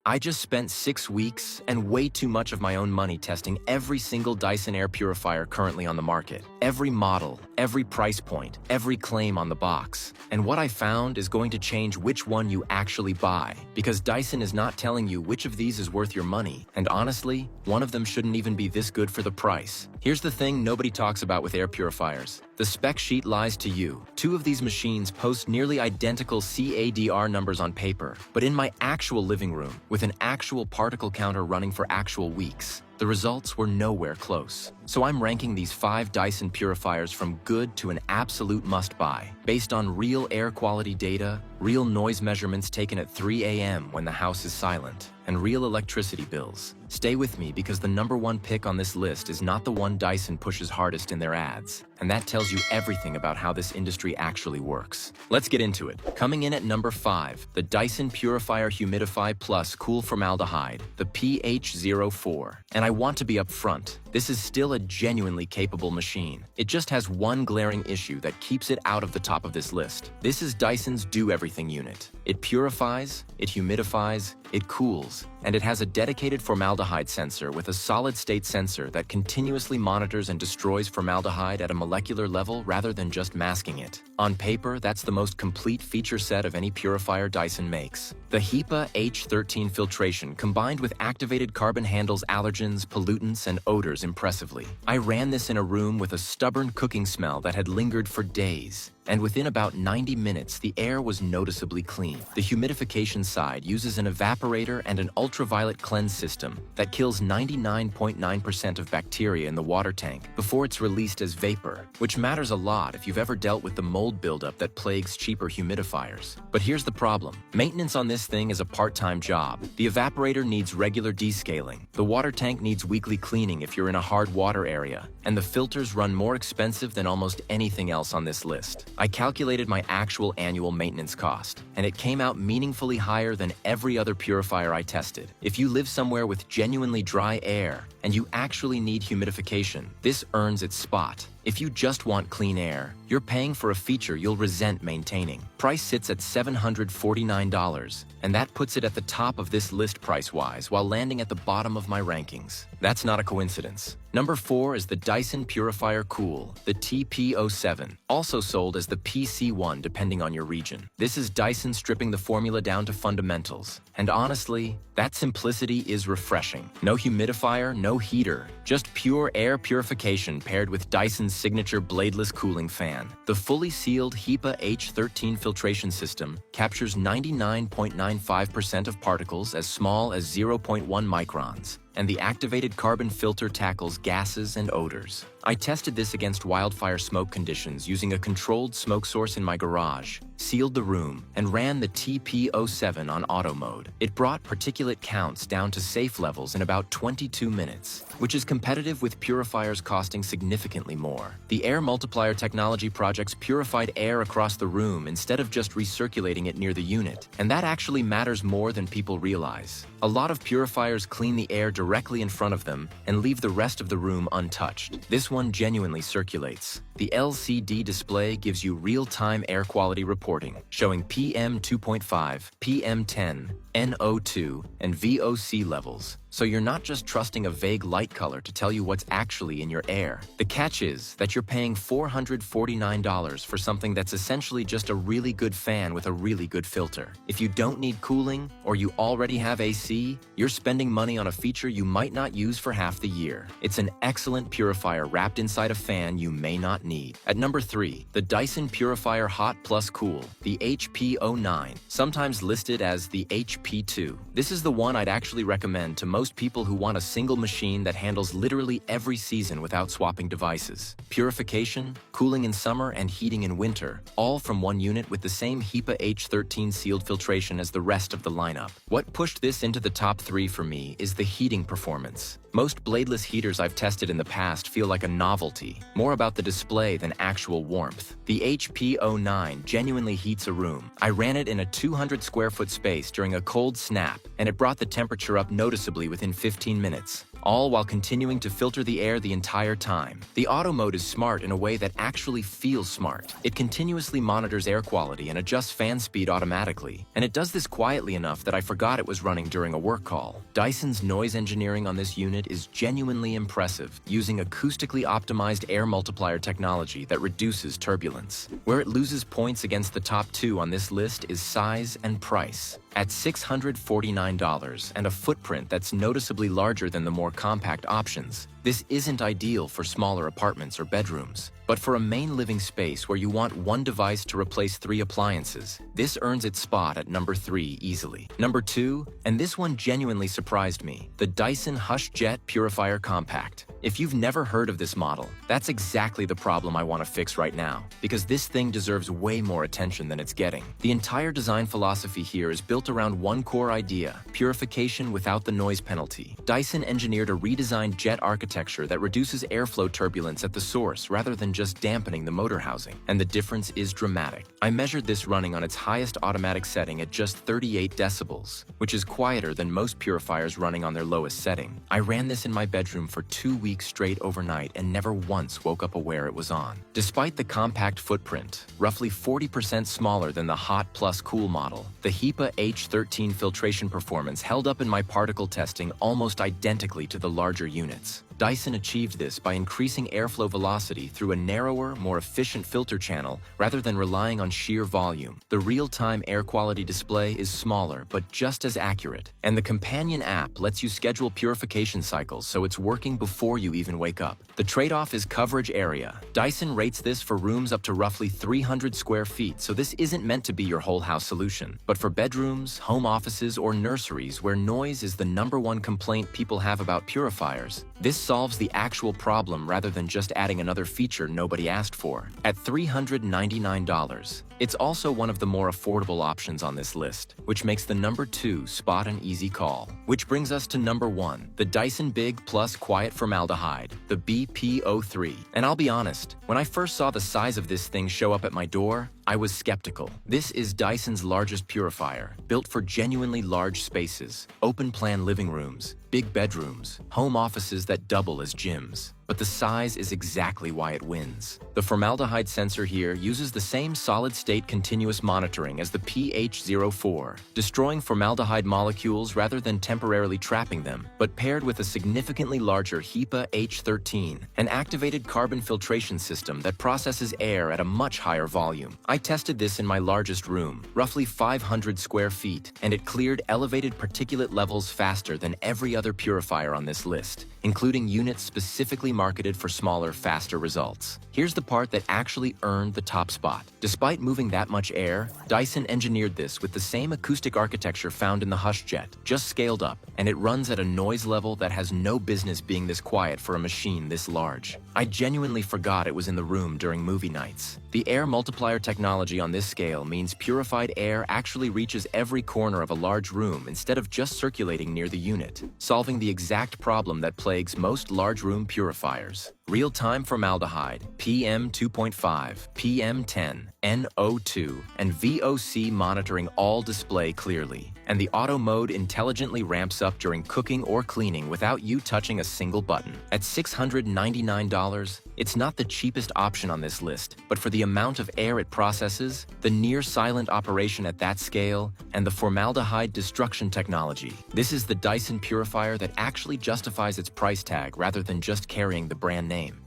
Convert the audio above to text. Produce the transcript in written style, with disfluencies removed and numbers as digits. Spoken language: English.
I just spent 6 weeks and way too much of my own money testing every single Dyson Air Purifier currently on the market. Every model, every price point, every claim on the box. And what I found is going to change which one you actually buy, because Dyson is not telling you which of these is worth your money. And honestly, one of them shouldn't even be this good for the price. Here's the thing nobody talks about with air purifiers. The spec sheet lies to you. Two of these machines post nearly identical CADR numbers on paper, but in my actual living room, with an actual particle counter running for actual weeks, the results were nowhere close. So I'm ranking these 5 Dyson purifiers from good to an absolute must-buy, based on real air quality data, real noise measurements taken at 3 a.m. when the house is silent, and real electricity bills. Stay with me because the #1 pick on this list is not the one Dyson pushes hardest in their ads, and that tells you everything about how this industry actually works. Let's get into it. Coming in at number 5, the Dyson Purifier Humidify Plus Cool Formaldehyde, the PH04. And I want to be upfront. This is still a genuinely capable machine. It just has one glaring issue that keeps it out of the top of this list. This is Dyson's Do-Everything unit. It purifies, it humidifies, it cools, and it has a dedicated formaldehyde sensor with a solid-state sensor that continuously monitors and destroys formaldehyde at a molecular level rather than just masking it. On paper, that's the most complete feature set of any purifier Dyson makes. The HEPA H13 filtration combined with activated carbon handles allergens, pollutants, and odors impressively. I ran this in a room with a stubborn cooking smell that had lingered for days. And within about 90 minutes, the air was noticeably clean. The humidification side uses an evaporator and an ultraviolet cleanse system that kills 99.9% of bacteria in the water tank before it's released as vapor, which matters a lot if you've ever dealt with the mold buildup that plagues cheaper humidifiers. But here's the problem. Maintenance on this thing is a part-time job. The evaporator needs regular descaling. The water tank needs weekly cleaning if you're in a hard water area. And the filters run more expensive than almost anything else on this list. I calculated my actual annual maintenance cost, and it came out meaningfully higher than every other purifier I tested. If you live somewhere with genuinely dry air, and you actually need humidification, this earns its spot. If you just want clean air, you're paying for a feature you'll resent maintaining. Price sits at $749, and that puts it at the top of this list price-wise while landing at the bottom of my rankings. That's not a coincidence. Number 4 is the Dyson Purifier Cool, the TP07, also sold as the PC1 depending on your region. This is Dyson stripping the formula down to fundamentals. And honestly, that simplicity is refreshing. No humidifier, no heater, just pure air purification paired with Dyson's signature bladeless cooling fan. The fully sealed HEPA H13 filtration system captures 99.95% of particles as small as 0.1 microns, and the activated carbon filter tackles gases and odors. I tested this against wildfire smoke conditions using a controlled smoke source in my garage, sealed the room, and ran the TP07 on auto mode. It brought particulate counts down to safe levels in about 22 minutes, which is competitive with purifiers costing significantly more. The Air Multiplier Technology projects purified air across the room instead of just recirculating it near the unit, and that actually matters more than people realize. A lot of purifiers clean the air directly in front of them and leave the rest of the room untouched. This one genuinely circulates. The LCD display gives you real-time air quality reporting, showing PM 2.5, PM 10, NO2, and VOC levels. So you're not just trusting a vague light color to tell you what's actually in your air. The catch is that you're paying $449 for something that's essentially just a really good fan with a really good filter. If you don't need cooling, or you already have AC, you're spending money on a feature you might not use for half the year. It's an excellent purifier wrapped inside a fan you may not need. At number 3, the Dyson Purifier Hot+Cool, the HP09, sometimes listed as the HP2. This is the one I'd actually recommend to most people who want a single machine that handles literally every season without swapping devices. Purification, cooling in summer, and heating in winter, all from one unit with the same HEPA H13 sealed filtration as the rest of the lineup. What pushed this into the top 3 for me is the heating performance. Most bladeless heaters I've tested in the past feel like a novelty, more about the display than actual warmth. The HP09 genuinely heats a room. I ran it in a 200 square foot space during a cold snap, and it brought the temperature up noticeably within 15 minutes. all while continuing to filter the air the entire time. The auto mode is smart in a way that actually feels smart. It continuously monitors air quality and adjusts fan speed automatically, and it does this quietly enough that I forgot it was running during a work call. Dyson's noise engineering on this unit is genuinely impressive, using acoustically optimized air multiplier technology that reduces turbulence. Where it loses points against the top two on this list is size and price. At $649 and a footprint that's noticeably larger than the more compact options, this isn't ideal for smaller apartments or bedrooms. But for a main living space where you want one device to replace 3 appliances, this earns its spot at number 3 easily. Number 2, and this one genuinely surprised me, the Dyson HushJet Purifier Compact. If you've never heard of this model, that's exactly the problem I want to fix right now, because this thing deserves way more attention than it's getting. The entire design philosophy here is built around one core idea: purification without the noise penalty. Dyson engineered a redesigned jet architecture that reduces airflow turbulence at the source rather than just dampening the motor housing, and the difference is dramatic. I measured this running on its highest automatic setting at just 38 decibels, which is quieter than most purifiers running on their lowest setting. I ran this in my bedroom for 2 weeks straight overnight and never once woke up aware it was on. Despite the compact footprint, roughly 40% smaller than the Hot+Cool model, the HEPA H13 filtration performance held up in my particle testing almost identically to the larger units. Dyson achieved this by increasing airflow velocity through a narrower, more efficient filter channel rather than relying on sheer volume. The real-time air quality display is smaller but just as accurate, and the companion app lets you schedule purification cycles so it's working before you even wake up. The trade-off is coverage area. Dyson rates this for rooms up to roughly 300 square feet, so this isn't meant to be your whole house solution. But for bedrooms, home offices, or nurseries where noise is the #1 complaint people have about purifiers, this solves the actual problem rather than just adding another feature nobody asked for. At $399, it's also one of the more affordable options on this list, which makes the number 2 spot an easy call. Which brings us to number 1, the Dyson Big+Quiet Formaldehyde, the BP03. And I'll be honest, when I first saw the size of this thing show up at my door, I was skeptical. This is Dyson's largest purifier, built for genuinely large spaces, open-plan living rooms, big bedrooms, home offices that double as gyms. But the size is exactly why it wins. The formaldehyde sensor here uses the same solid-state continuous monitoring as the PH04, destroying formaldehyde molecules rather than temporarily trapping them, but paired with a significantly larger HEPA H13, an activated carbon filtration system that processes air at a much higher volume. I tested this in my largest room, roughly 500 square feet, and it cleared elevated particulate levels faster than every other purifier on this list, including units specifically marketed for smaller, faster results. Here's the part that actually earned the top spot. Despite moving that much air, Dyson engineered this with the same acoustic architecture found in the HushJet, just scaled up, and it runs at a noise level that has no business being this quiet for a machine this large. I genuinely forgot it was in the room during movie nights. The air multiplier technology on this scale means purified air actually reaches every corner of a large room instead of just circulating near the unit, solving the exact problem that plagues most large room purifiers. Real-time formaldehyde, PM2.5, PM10, NO2, and VOC monitoring all display clearly, and the auto mode intelligently ramps up during cooking or cleaning without you touching a single button. At $699, it's not the cheapest option on this list, but for the amount of air it processes, the near-silent operation at that scale, and the formaldehyde destruction technology, this is the Dyson purifier that actually justifies its price tag rather than just carrying the brand name.